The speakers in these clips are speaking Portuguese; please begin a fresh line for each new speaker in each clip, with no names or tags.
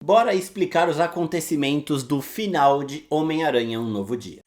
bora explicar os acontecimentos do final de Homem-Aranha Um Novo Dia.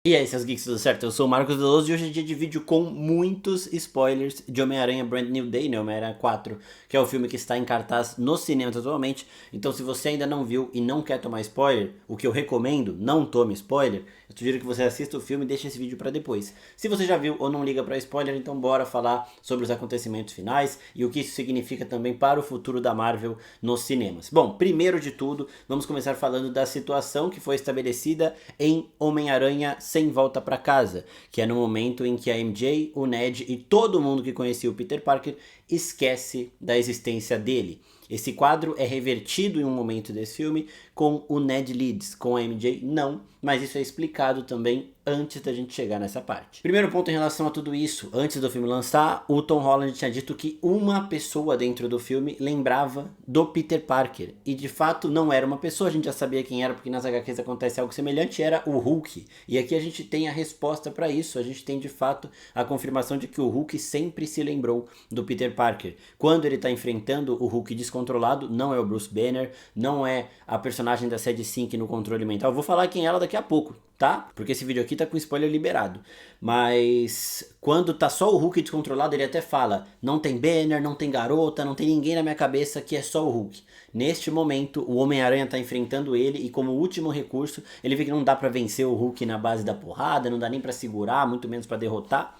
E aí, seus geeks, tudo certo? Eu sou o Marcos Veloso e hoje é dia de vídeo com muitos spoilers de Homem-Aranha Brand New Day, né? Homem-Aranha 4, que é o filme que está em cartaz nos cinemas atualmente. Então, se você ainda não viu e não quer tomar spoiler, o que eu recomendo, não tome spoiler, eu sugiro que você assista o filme e deixe esse vídeo para depois. Se você já viu ou não liga para spoiler, então bora falar sobre os acontecimentos finais e o que isso significa também para o futuro da Marvel nos cinemas. Bom, primeiro de tudo, vamos começar falando da situação que foi estabelecida em Homem-Aranha Sem Volta para Casa, que é no momento em que a MJ, o Ned e todo mundo que conhecia o Peter Parker esquece da existência dele. Esse quadro é revertido em um momento desse filme com o Ned Leeds, com a MJ não, mas isso é explicado também antes da gente chegar nessa parte. Primeiro ponto em relação a tudo isso, antes do filme lançar, o Tom Holland tinha dito que uma pessoa dentro do filme lembrava do Peter Parker, e de fato não era uma pessoa, a gente já sabia quem era porque nas HQs acontece algo semelhante, era o Hulk, e aqui a gente tem a resposta para isso, a gente tem de fato a confirmação de que o Hulk sempre se lembrou do Peter Parker. Quando ele está enfrentando o Hulk descontrolado, não é o Bruce Banner, não é a personagem da Sadie Sink no controle mental, eu vou falar quem é ela daqui a pouco, tá? Porque esse vídeo aqui tá com spoiler liberado. Mas quando tá só o Hulk descontrolado, ele até fala: não tem Banner, não tem garota, não tem ninguém na minha cabeça, que é só o Hulk. Neste momento, o Homem-Aranha tá enfrentando ele e como último recurso, ele vê que não dá pra vencer o Hulk na base da porrada, não dá nem pra segurar, muito menos pra derrotar.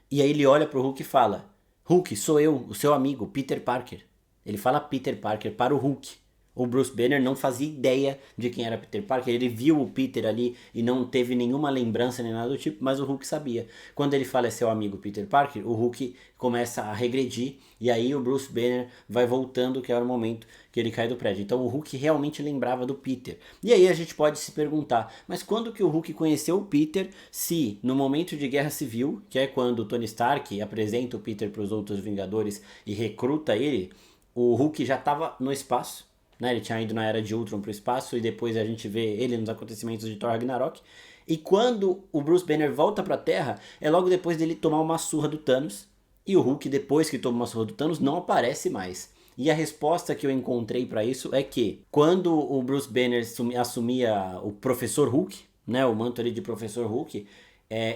E aí ele olha pro Hulk e fala: Hulk, sou eu, o seu amigo, Peter Parker. Ele fala Peter Parker para o Hulk. O Bruce Banner não fazia ideia de quem era Peter Parker, ele viu o Peter ali e não teve nenhuma lembrança nem nada do tipo, mas o Hulk sabia. Quando ele fala é seu amigo Peter Parker, o Hulk começa a regredir e aí o Bruce Banner vai voltando, que era o momento que ele cai do prédio. Então o Hulk realmente lembrava do Peter. E aí a gente pode se perguntar, mas quando que o Hulk conheceu o Peter, se no momento de Guerra Civil, que é quando o Tony Stark apresenta o Peter para os outros Vingadores e recruta ele, o Hulk já estava no espaço, né? Ele tinha ido na Era de Ultron para o espaço e depois a gente vê ele nos acontecimentos de Thor Ragnarok. E quando o Bruce Banner volta para a Terra, é logo depois dele tomar uma surra do Thanos. E o Hulk, depois que toma uma surra do Thanos, não aparece mais. E a resposta que eu encontrei para isso é que quando o Bruce Banner assumia o Professor Hulk, né, o manto ali de Professor Hulk,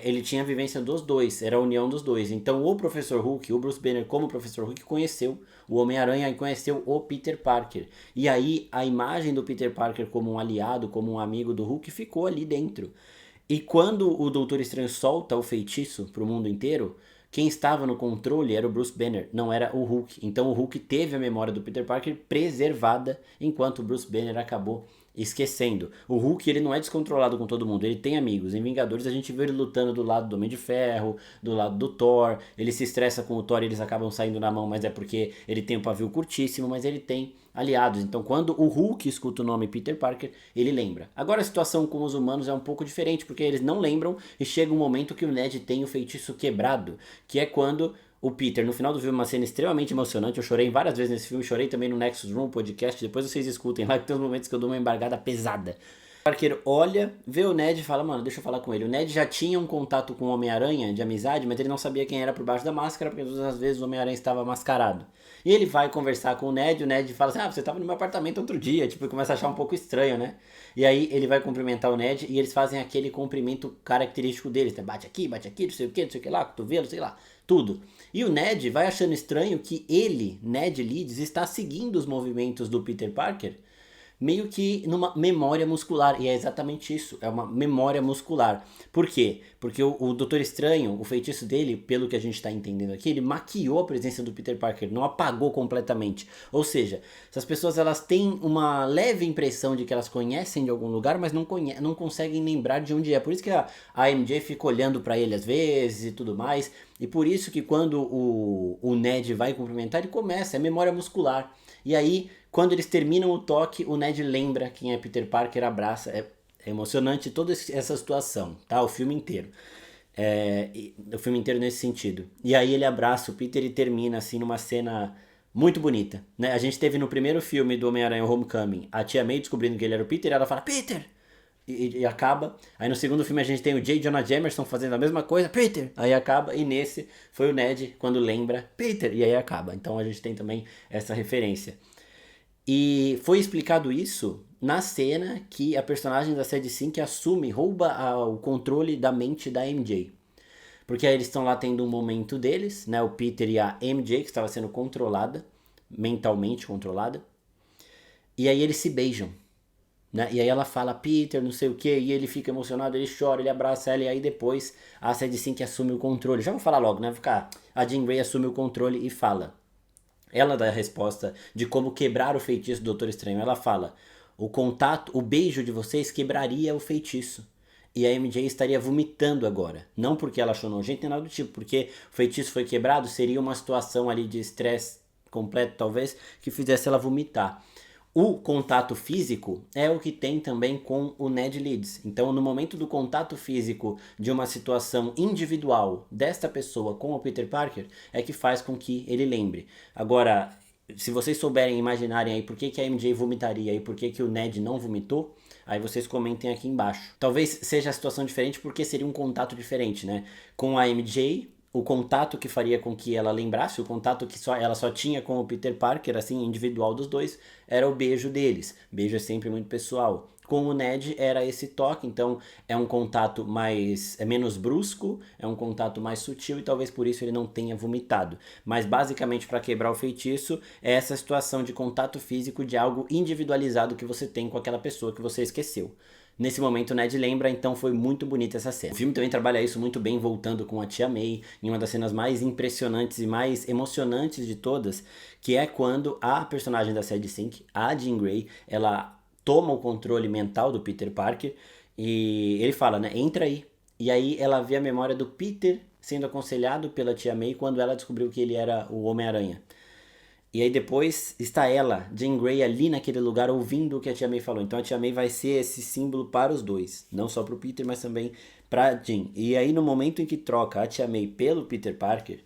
ele tinha a vivência dos dois, era a união dos dois. Então o Professor Hulk, o Bruce Banner como Professor Hulk, conheceu o Homem-Aranha e conheceu o Peter Parker. E aí a imagem do Peter Parker como um aliado, como um amigo do Hulk ficou ali dentro. E quando o Doutor Estranho solta o feitiço para o mundo inteiro, quem estava no controle era o Bruce Banner, não era o Hulk. Então o Hulk teve a memória do Peter Parker preservada, enquanto o Bruce Banner acabou esquecendo. O Hulk, ele não é descontrolado com todo mundo, ele tem amigos. Em Vingadores a gente vê ele lutando do lado do Homem de Ferro, do lado do Thor, ele se estressa com o Thor e eles acabam saindo na mão, mas é porque ele tem um pavio curtíssimo, mas ele tem aliados. Então quando o Hulk escuta o nome Peter Parker, ele lembra. Agora a situação com os humanos é um pouco diferente, porque eles não lembram e chega um momento que o Ned tem o feitiço quebrado, que é quando o Peter, no final do filme, uma cena extremamente emocionante, eu chorei várias vezes nesse filme, chorei também no Nexus Room podcast, depois vocês escutem lá que tem uns momentos que eu dou uma embargada pesada. O Parker olha, vê o Ned e fala, mano, deixa eu falar com ele. O Ned já tinha um contato com o Homem-Aranha de amizade, mas ele não sabia quem era por baixo da máscara, porque todas as vezes o Homem-Aranha estava mascarado. E ele vai conversar com o Ned fala assim, você estava no meu apartamento outro dia, tipo, ele começa a achar um pouco estranho, né? E aí ele vai cumprimentar o Ned e eles fazem aquele cumprimento característico deles, né? Bate aqui, não sei o que lá, cotovelo, sei lá, tudo. E o Ned vai achando estranho que ele, Ned Leeds, está seguindo os movimentos do Peter Parker meio que numa memória muscular, e é exatamente isso, é uma memória muscular. Por quê? Porque o Doutor Estranho, o feitiço dele, pelo que a gente está entendendo aqui, ele maquiou a presença do Peter Parker, não apagou completamente. Ou seja, essas pessoas elas têm uma leve impressão de que elas conhecem de algum lugar, mas não conseguem lembrar de onde é. Por isso que a MJ fica olhando para ele às vezes e tudo mais, e por isso que quando o Ned vai cumprimentar, ele começa, é memória muscular. E aí, quando eles terminam o toque, o Ned lembra quem é Peter Parker, abraça. É emocionante toda essa situação, tá? O filme inteiro. O filme inteiro nesse sentido. E aí ele abraça o Peter e termina assim numa cena muito bonita, né? A gente teve no primeiro filme do Homem-Aranha Homecoming a Tia May descobrindo que ele era o Peter e ela fala, Peter! e acaba. Aí no segundo filme a gente tem o J. Jonah Jameson fazendo a mesma coisa, Peter, aí acaba. E nesse foi o Ned quando lembra, Peter, e aí acaba. Então a gente tem também essa referência. E foi explicado isso na cena que a personagem da Sadie Sink assume, rouba o controle da mente da MJ. Porque aí eles estão lá tendo um momento deles, né? O Peter e a MJ, que estava sendo controlada, mentalmente controlada. E aí eles se beijam, né? E aí ela fala, Peter, não sei o que, e ele fica emocionado, ele chora, ele abraça ela, e aí depois a Sadie Sink assume o controle. Já vou falar logo, né? Vou ficar, a Jean Grey assume o controle e fala. Ela dá a resposta de como quebrar o feitiço do Doutor Estranho. Ela fala, o contato, o beijo de vocês quebraria o feitiço. E a MJ estaria vomitando agora. Não porque ela achou nojento nem nada do tipo, porque o feitiço foi quebrado, seria uma situação ali de estresse completo, talvez, que fizesse ela vomitar. O contato físico é o que tem também com o Ned Leeds. Então, no momento do contato físico de uma situação individual desta pessoa com o Peter Parker, é que faz com que ele lembre. Agora, se vocês souberem imaginarem aí por que a MJ vomitaria e por que o Ned não vomitou, aí vocês comentem aqui embaixo. Talvez seja a situação diferente porque seria um contato diferente, né? Com a MJ, o contato que faria com que ela lembrasse, o contato que ela só tinha com o Peter Parker, assim, individual dos dois, era o beijo deles. Beijo é sempre muito pessoal. Com o Ned era esse toque, então é um contato é menos brusco, é um contato mais sutil e talvez por isso ele não tenha vomitado. Mas basicamente para quebrar o feitiço é essa situação de contato físico de algo individualizado que você tem com aquela pessoa que você esqueceu. Nesse momento o Ned lembra, então foi muito bonita essa cena. O filme também trabalha isso muito bem, voltando com a Tia May, em uma das cenas mais impressionantes e mais emocionantes de todas, que é quando a personagem da Sadie Sink, a Jean Grey, ela toma o controle mental do Peter Parker e ele fala, né, entra aí. E aí ela vê a memória do Peter sendo aconselhado pela Tia May quando ela descobriu que ele era o Homem-Aranha. E aí depois está ela, Jean Grey, ali naquele lugar ouvindo o que a Tia May falou. Então a Tia May vai ser esse símbolo para os dois. Não só para o Peter, mas também para a Jean. E aí no momento em que troca a Tia May pelo Peter Parker,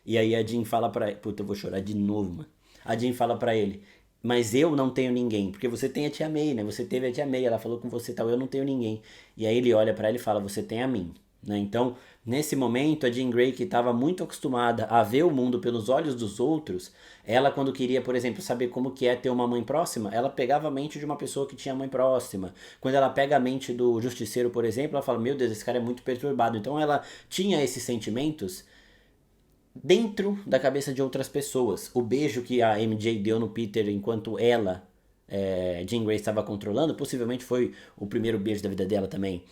e aí a Jean fala para ele... Puta, eu vou chorar de novo, mano. A Jean fala para ele, mas eu não tenho ninguém. Porque você tem a Tia May, né? Você teve a Tia May, ela falou com você e tal, eu não tenho ninguém. E aí ele olha para ela e fala, você tem a mim. Né? Então, nesse momento, a Jean Grey, que estava muito acostumada a ver o mundo pelos olhos dos outros, ela quando queria, por exemplo, saber como que é ter uma mãe próxima, ela pegava a mente de uma pessoa que tinha mãe próxima. Quando ela pega a mente do Justiceiro, por exemplo, ela fala, meu Deus, esse cara é muito perturbado. Então ela tinha esses sentimentos dentro da cabeça de outras pessoas. O beijo que a MJ deu no Peter enquanto ela, Jean Grey, estava controlando, possivelmente foi o primeiro beijo da vida dela também.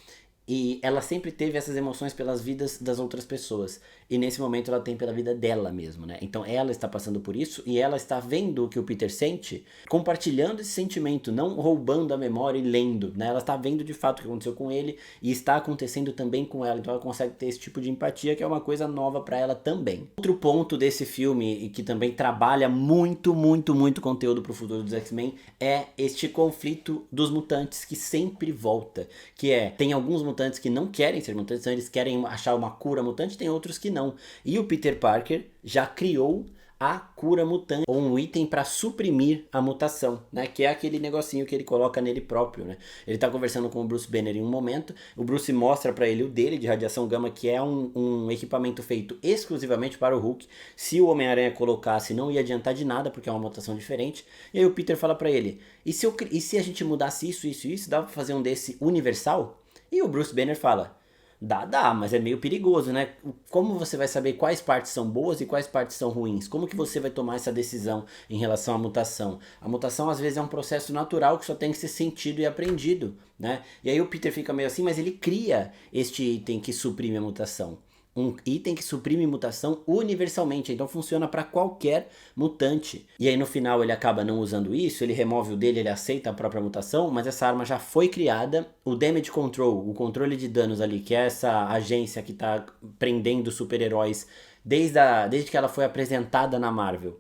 E ela sempre teve essas emoções pelas vidas das outras pessoas. E nesse momento ela tem pela vida dela mesmo, né? Então ela está passando por isso e ela está vendo o que o Peter sente, compartilhando esse sentimento, não roubando a memória e lendo, né? Ela está vendo de fato o que aconteceu com ele e está acontecendo também com ela. Então ela consegue ter esse tipo de empatia, que é uma coisa nova para ela também. Outro ponto desse filme, e que também trabalha muito, muito, muito conteúdo pro futuro dos X-Men, é este conflito dos mutantes que sempre volta. Que tem alguns mutantes que não querem ser mutantes, então eles querem achar uma cura mutante, tem outros que não. E o Peter Parker já criou a cura mutante, ou um item para suprimir a mutação, né? Que é aquele negocinho que ele coloca nele próprio, né? Ele tá conversando com o Bruce Banner em um momento, o Bruce mostra para ele o dele de radiação gama, que é um equipamento feito exclusivamente para o Hulk. Se o Homem-Aranha colocasse, não ia adiantar de nada, porque é uma mutação diferente. E aí o Peter fala para ele, e se a gente mudasse isso, dá pra fazer um desse universal? E o Bruce Banner fala, dá, mas é meio perigoso, né? Como você vai saber quais partes são boas e quais partes são ruins? Como que você vai tomar essa decisão em relação à mutação? A mutação às vezes é um processo natural que só tem que ser sentido e aprendido, né? E aí o Peter fica meio assim, mas ele cria este item que suprime a mutação. Um item que suprime mutação universalmente, então funciona para qualquer mutante. E aí no final ele acaba não usando isso, ele remove o dele, ele aceita a própria mutação, mas essa arma já foi criada. O Damage Control, o controle de danos ali, que é essa agência que está prendendo super-heróis desde que ela foi apresentada na Marvel.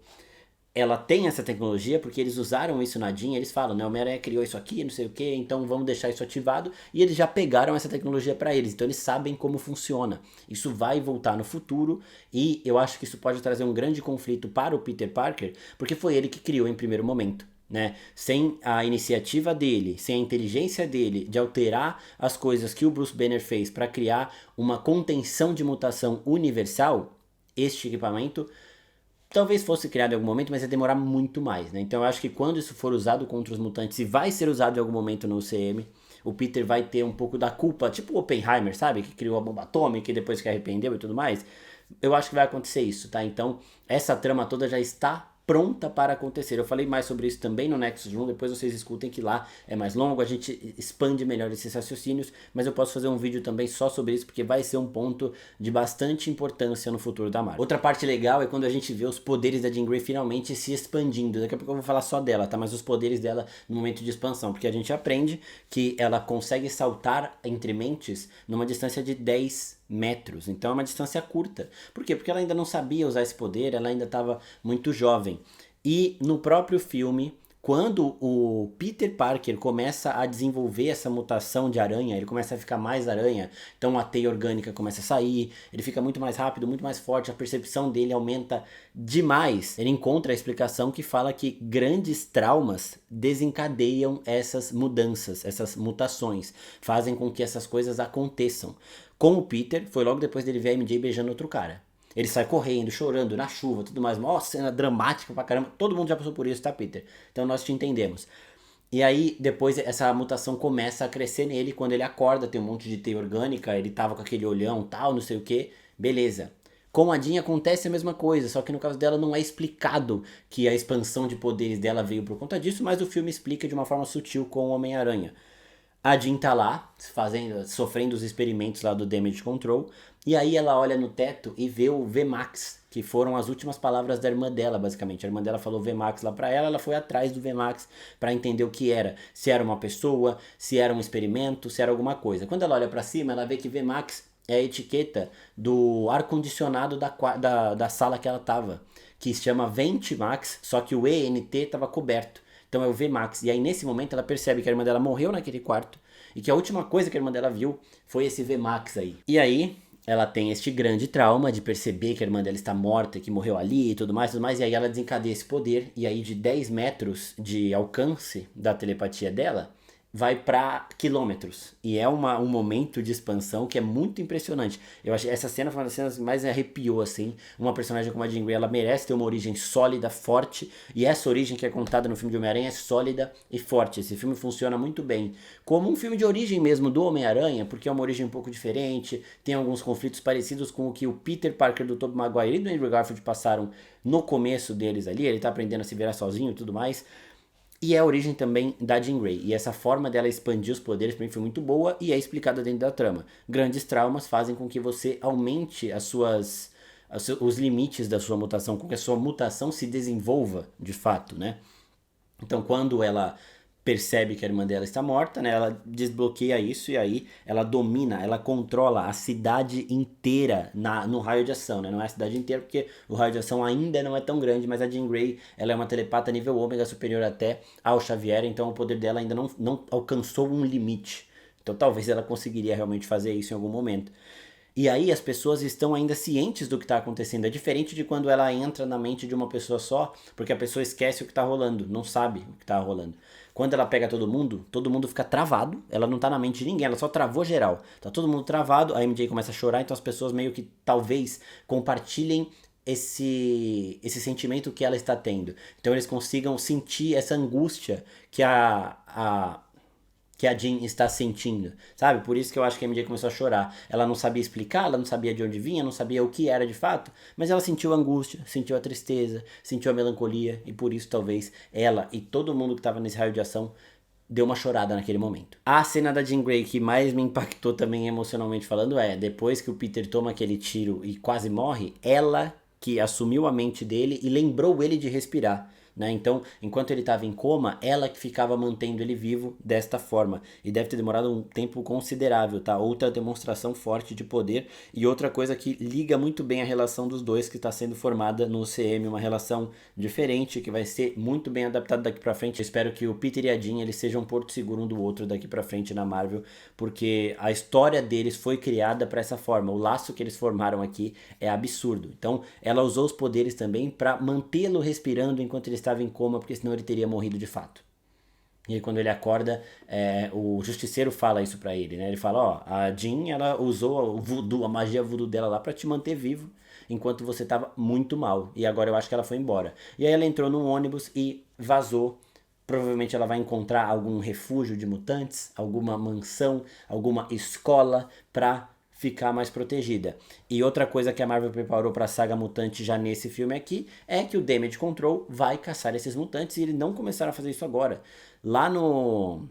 Ela tem essa tecnologia porque eles usaram isso na Jean, eles falam, né, o Homem-Aranha criou isso aqui, não sei o que, então vamos deixar isso ativado, e eles já pegaram essa tecnologia para eles, então eles sabem como funciona. Isso vai voltar no futuro, e eu acho que isso pode trazer um grande conflito para o Peter Parker, porque foi ele que criou em primeiro momento. né? Sem a iniciativa dele, sem a inteligência dele de alterar as coisas que o Bruce Banner fez para criar uma contenção de mutação universal, este equipamento talvez fosse criado em algum momento, mas ia demorar muito mais, né? Então eu acho que quando isso for usado contra os mutantes, e vai ser usado em algum momento no UCM, o Peter vai ter um pouco da culpa, tipo o Oppenheimer, sabe? Que criou a bomba atômica e depois que arrependeu e tudo mais. Eu acho que vai acontecer isso, tá? Então essa trama toda já está pronta para acontecer. Eu falei mais sobre isso também no Nexus Room, depois vocês escutem que lá é mais longo, a gente expande melhor esses raciocínios, mas eu posso fazer um vídeo também só sobre isso, porque vai ser um ponto de bastante importância no futuro da Marvel. Outra parte legal é quando a gente vê os poderes da Jean Grey finalmente se expandindo. Daqui a pouco eu vou falar só dela, tá? Mas os poderes dela no momento de expansão, porque a gente aprende que ela consegue saltar entre mentes numa distância de 10 metros, então é uma distância curta. Por quê? Porque ela ainda não sabia usar esse poder, ela ainda estava muito jovem. E no próprio filme, quando o Peter Parker começa a desenvolver essa mutação de aranha, ele começa a ficar mais aranha, então a teia orgânica começa a sair, ele fica muito mais rápido, muito mais forte, a percepção dele aumenta demais. Ele encontra a explicação que fala que grandes traumas desencadeiam essas mudanças, essas mutações, fazem com que essas coisas aconteçam. Com o Peter, foi logo depois dele ver a MJ beijando outro cara. Ele sai correndo, chorando, na chuva, tudo mais. Uma cena dramática pra caramba. Todo mundo já passou por isso, tá, Peter? Então nós te entendemos. E aí, depois, essa mutação começa a crescer nele. Quando ele acorda, tem um monte de teia orgânica. Ele tava com aquele olhão, tal, não sei o que. Beleza. Com a Jean acontece a mesma coisa, só que no caso dela não é explicado que a expansão de poderes dela veio por conta disso, mas o filme explica de uma forma sutil com o Homem-Aranha. A Jean tá lá, sofrendo os experimentos lá do Damage Control, e aí ela olha no teto e vê o VMAX, que foram as últimas palavras da irmã dela, basicamente. A irmã dela falou VMAX lá pra ela foi atrás do VMAX pra entender o que era. Se era uma pessoa, se era um experimento, se era alguma coisa. Quando ela olha pra cima, ela vê que VMAX é a etiqueta do ar-condicionado da sala que ela tava, que se chama Ventimax, só que o ENT estava coberto. Então é o VMAX. E aí nesse momento ela percebe que a irmã dela morreu naquele quarto e que a última coisa que a irmã dela viu foi esse VMAX aí. E aí ela tem este grande trauma de perceber que a irmã dela está morta, que morreu ali e tudo mais, e aí ela desencadeia esse poder, e aí de 10 metros de alcance da telepatia dela, vai para quilômetros. E é um momento de expansão que é muito impressionante. Eu achei essa cena foi uma das cenas que mais arrepiou, assim. Uma personagem como a Jean Grey, ela merece ter uma origem sólida, forte. E essa origem que é contada no filme de Homem-Aranha é sólida e forte. Esse filme funciona muito bem. Como um filme de origem mesmo do Homem-Aranha, porque é uma origem um pouco diferente. Tem alguns conflitos parecidos com o que o Peter Parker do Tobey Maguire e do Andrew Garfield passaram no começo deles ali. Ele tá aprendendo a se virar sozinho e tudo mais. E é a origem também da Jean Grey. E essa forma dela expandir os poderes pra mim foi muito boa e é explicada dentro da trama. Grandes traumas fazem com que você aumente os limites da sua mutação, com que a sua mutação se desenvolva de fato, né? Então quando ela percebe que a irmã dela está morta, né? Ela desbloqueia isso e aí ela domina, ela controla a cidade inteira no raio de ação, né? Não é a cidade inteira porque o raio de ação ainda não é tão grande, mas a Jean Grey, ela é uma telepata nível ômega superior até ao Xavier, então o poder dela ainda não alcançou um limite. Então talvez ela conseguiria realmente fazer isso em algum momento. E aí as pessoas estão ainda cientes do que está acontecendo. É diferente de quando ela entra na mente de uma pessoa só, porque a pessoa esquece o que está rolando, não sabe o que está rolando. Quando ela pega todo mundo fica travado, ela não tá na mente de ninguém, ela só travou geral. Tá todo mundo travado, a MJ começa a chorar, então as pessoas meio que talvez compartilhem esse sentimento que ela está tendo. Então eles consigam sentir essa angústia que a Jean está sentindo, sabe? Por isso que eu acho que a MJ começou a chorar. Ela não sabia explicar, ela não sabia de onde vinha, não sabia o que era de fato, mas ela sentiu a angústia, sentiu a tristeza, sentiu a melancolia, e por isso talvez ela e todo mundo que estava nesse raio de ação deu uma chorada naquele momento. A cena da Jean Grey que mais me impactou também emocionalmente falando é, depois que o Peter toma aquele tiro e quase morre, ela que assumiu a mente dele e lembrou ele de respirar. Né? Então, enquanto ele estava em coma, ela que ficava mantendo ele vivo desta forma. E deve ter demorado um tempo considerável, tá? Outra demonstração forte de poder e outra coisa que liga muito bem a relação dos dois que está sendo formada no CM, uma relação diferente que vai ser muito bem adaptada daqui pra frente. Eu espero que o Peter e a Jean eles sejam um porto seguro um do outro daqui pra frente na Marvel, porque a história deles foi criada para essa forma. O laço que eles formaram aqui é absurdo. Então, ela usou os poderes também para mantê-lo respirando enquanto eles estava em coma, porque senão ele teria morrido de fato. E aí quando ele acorda, o justiceiro fala isso pra ele, né? Ele fala, ó, a Jean, ela usou o voodoo, a magia voodoo dela lá pra te manter vivo, enquanto você tava muito mal. E agora eu acho que ela foi embora. E aí ela entrou num ônibus e vazou. Provavelmente ela vai encontrar algum refúgio de mutantes, alguma mansão, alguma escola pra ficar mais protegida. E outra coisa que a Marvel preparou para a saga mutante já nesse filme aqui é que o Damage Control vai caçar esses mutantes e eles não começaram a fazer isso agora. Lá no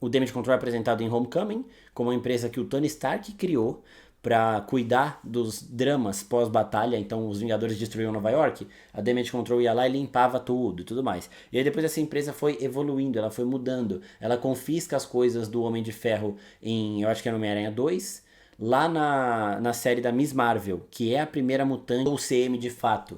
o Damage Control é apresentado em Homecoming como uma empresa que o Tony Stark criou para cuidar dos dramas pós-batalha. Então os Vingadores destruíram Nova York, a Damage Control ia lá e limpava tudo e tudo mais. E aí depois essa empresa foi evoluindo, ela foi mudando, ela confisca as coisas do Homem de Ferro em, eu acho que é no Homem-Aranha 2, lá na série da Miss Marvel, que é a primeira mutante ou CM de fato.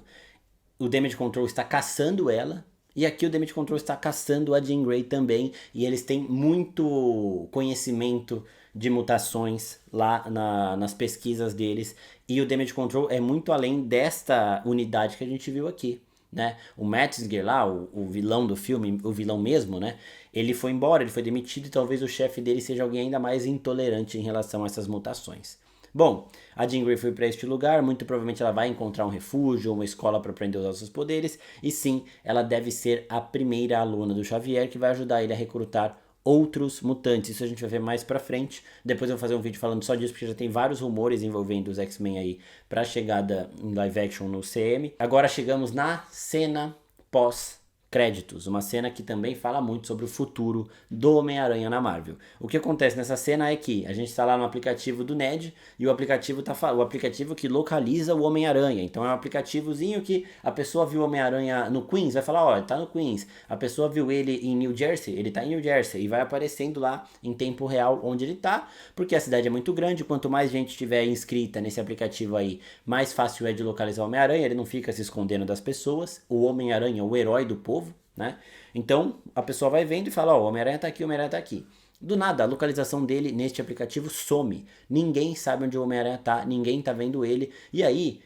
O Damage Control está caçando ela. E aqui o Damage Control está caçando a Jean Grey também. E eles têm muito conhecimento de mutações lá nas pesquisas deles. E o Damage Control é muito além desta unidade que a gente viu aqui. Né? O Metzger lá, o vilão do filme, o vilão mesmo, né? Ele foi embora, ele foi demitido e talvez o chefe dele seja alguém ainda mais intolerante em relação a essas mutações. Bom, a Jean Grey foi para este lugar, muito provavelmente ela vai encontrar um refúgio, uma escola para aprender os seus poderes, e sim, ela deve ser a primeira aluna do Xavier que vai ajudar ele a recrutar outros mutantes. Isso a gente vai ver mais pra frente. Depois eu vou fazer um vídeo falando só disso, porque já tem vários rumores envolvendo os X-Men aí pra chegada em live action no CM. Agora chegamos na cena pós-créditos, uma cena que também fala muito sobre o futuro do Homem-Aranha na Marvel. O que acontece nessa cena é que a gente está lá no aplicativo do Ned e o aplicativo o aplicativo que localiza o Homem-Aranha. Então é um aplicativozinho que a pessoa viu o Homem-Aranha no Queens, vai falar, ó, ele tá no Queens. A pessoa viu ele em New Jersey, ele tá em New Jersey, e vai aparecendo lá em tempo real onde ele tá, porque a cidade é muito grande, quanto mais gente tiver inscrita nesse aplicativo aí, mais fácil é de localizar o Homem-Aranha, ele não fica se escondendo das pessoas. O Homem-Aranha é o herói do povo, né? Então a pessoa vai vendo e fala, ó, o Homem-Aranha tá aqui, o Homem-Aranha tá aqui. Do nada, a localização dele neste aplicativo some. Ninguém sabe onde o Homem-Aranha tá, ninguém tá vendo ele. E aí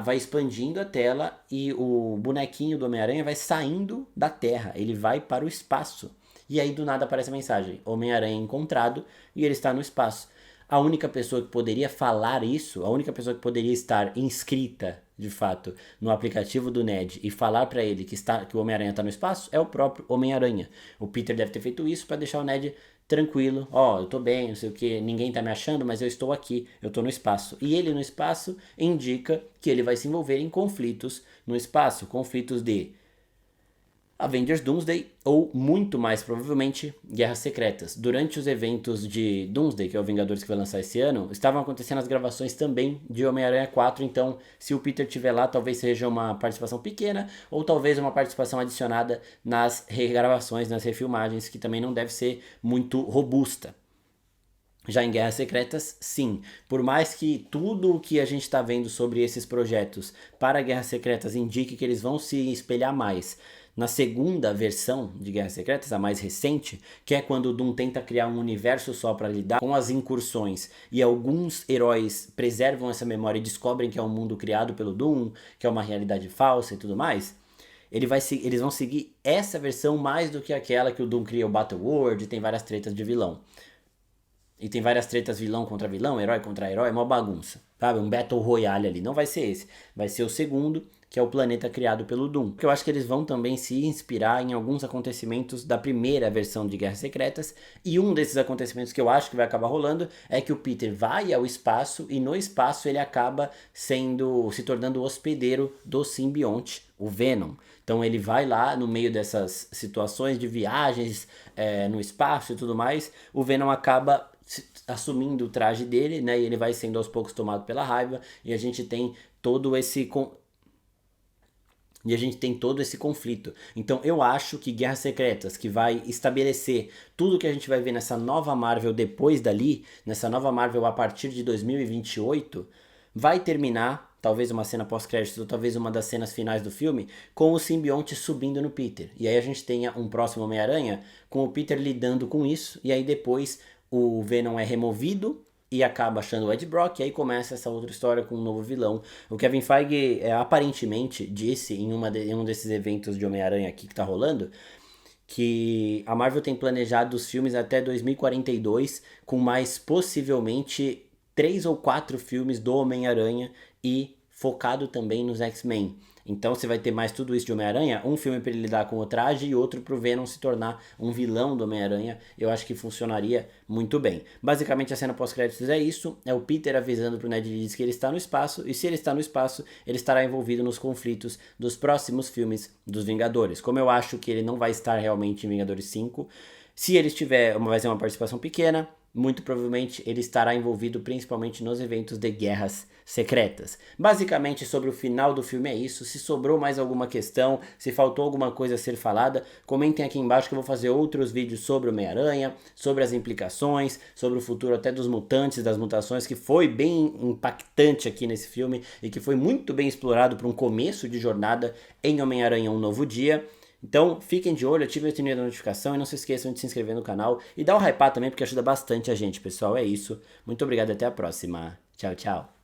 vai expandindo a tela e o bonequinho do Homem-Aranha vai saindo da Terra. Ele vai para o espaço. E aí do nada aparece a mensagem: Homem-Aranha encontrado, e ele está no espaço. A única pessoa que poderia falar isso, a única pessoa que poderia estar inscrita, de fato, no aplicativo do Ned e falar pra ele que o Homem-Aranha tá no espaço, é o próprio Homem-Aranha. O Peter deve ter feito isso pra deixar o Ned tranquilo. Ó, eu tô bem, não sei o que, ninguém tá me achando, mas eu estou aqui, eu tô no espaço. E ele no espaço indica que ele vai se envolver em conflitos no espaço, conflitos de Avengers Doomsday ou, muito mais provavelmente, Guerras Secretas. Durante os eventos de Doomsday, que é o Vingadores que vai lançar esse ano, estavam acontecendo as gravações também de Homem-Aranha 4, então se o Peter estiver lá, talvez seja uma participação pequena ou talvez uma participação adicionada nas regravações, nas refilmagens, que também não deve ser muito robusta. Já em Guerras Secretas, sim. Por mais que tudo o que a gente está vendo sobre esses projetos para Guerras Secretas indique que eles vão se espelhar mais na segunda versão de Guerras Secretas, a mais recente, que é quando o Doom tenta criar um universo só para lidar com as incursões e alguns heróis preservam essa memória e descobrem que é um mundo criado pelo Doom, que é uma realidade falsa e tudo mais. Eles vão seguir essa versão mais do que aquela que o Doom cria o Battle World e tem várias tretas de vilão. E tem várias tretas vilão contra vilão, herói contra herói, é uma bagunça, sabe? Um Battle Royale ali. Não vai ser esse. Vai ser o segundo, que é o planeta criado pelo Doom. Porque eu acho que eles vão também se inspirar em alguns acontecimentos da primeira versão de Guerras Secretas. E um desses acontecimentos que eu acho que vai acabar rolando é que o Peter vai ao espaço e no espaço ele acaba se tornando o hospedeiro do simbionte, o Venom. Então ele vai lá no meio dessas situações de viagens no espaço e tudo mais. O Venom acaba assumindo o traje dele, né? E ele vai sendo aos poucos tomado pela raiva. E a gente tem todo esse conflito. Então eu acho que Guerras Secretas, que vai estabelecer tudo que a gente vai ver nessa nova Marvel depois dali, nessa nova Marvel a partir de 2028, vai terminar, talvez uma cena pós-créditos ou talvez uma das cenas finais do filme, com o simbionte subindo no Peter. E aí a gente tenha um próximo Homem-Aranha com o Peter lidando com isso, e aí depois o Venom é removido e acaba achando o Ed Brock, e aí começa essa outra história com um novo vilão. O Kevin Feige aparentemente disse em um desses eventos de Homem-Aranha aqui que tá rolando, que a Marvel tem planejado os filmes até 2042, com mais possivelmente 3 ou 4 filmes do Homem-Aranha e focado também nos X-Men. Então você vai ter mais tudo isso de Homem-Aranha, um filme para ele lidar com o traje e outro para o Venom se tornar um vilão do Homem-Aranha. Eu acho que funcionaria muito bem. Basicamente a cena pós-créditos é isso, é o Peter avisando pro Ned Leeds que ele está no espaço, e se ele está no espaço, ele estará envolvido nos conflitos dos próximos filmes dos Vingadores. Como eu acho que ele não vai estar realmente em Vingadores 5, se ele estiver, vai ser uma participação pequena, muito provavelmente ele estará envolvido principalmente nos eventos de guerras secretas. Basicamente, sobre o final do filme é isso. Se sobrou mais alguma questão, se faltou alguma coisa a ser falada, comentem aqui embaixo que eu vou fazer outros vídeos sobre o Homem-Aranha, sobre as implicações, sobre o futuro até dos mutantes, das mutações, que foi bem impactante aqui nesse filme e que foi muito bem explorado para um começo de jornada em Homem-Aranha Um Novo Dia. Então, fiquem de olho, ativem o sininho da notificação e não se esqueçam de se inscrever no canal e dar um hypar também, porque ajuda bastante a gente, pessoal. É isso. Muito obrigado e até a próxima. Tchau, tchau.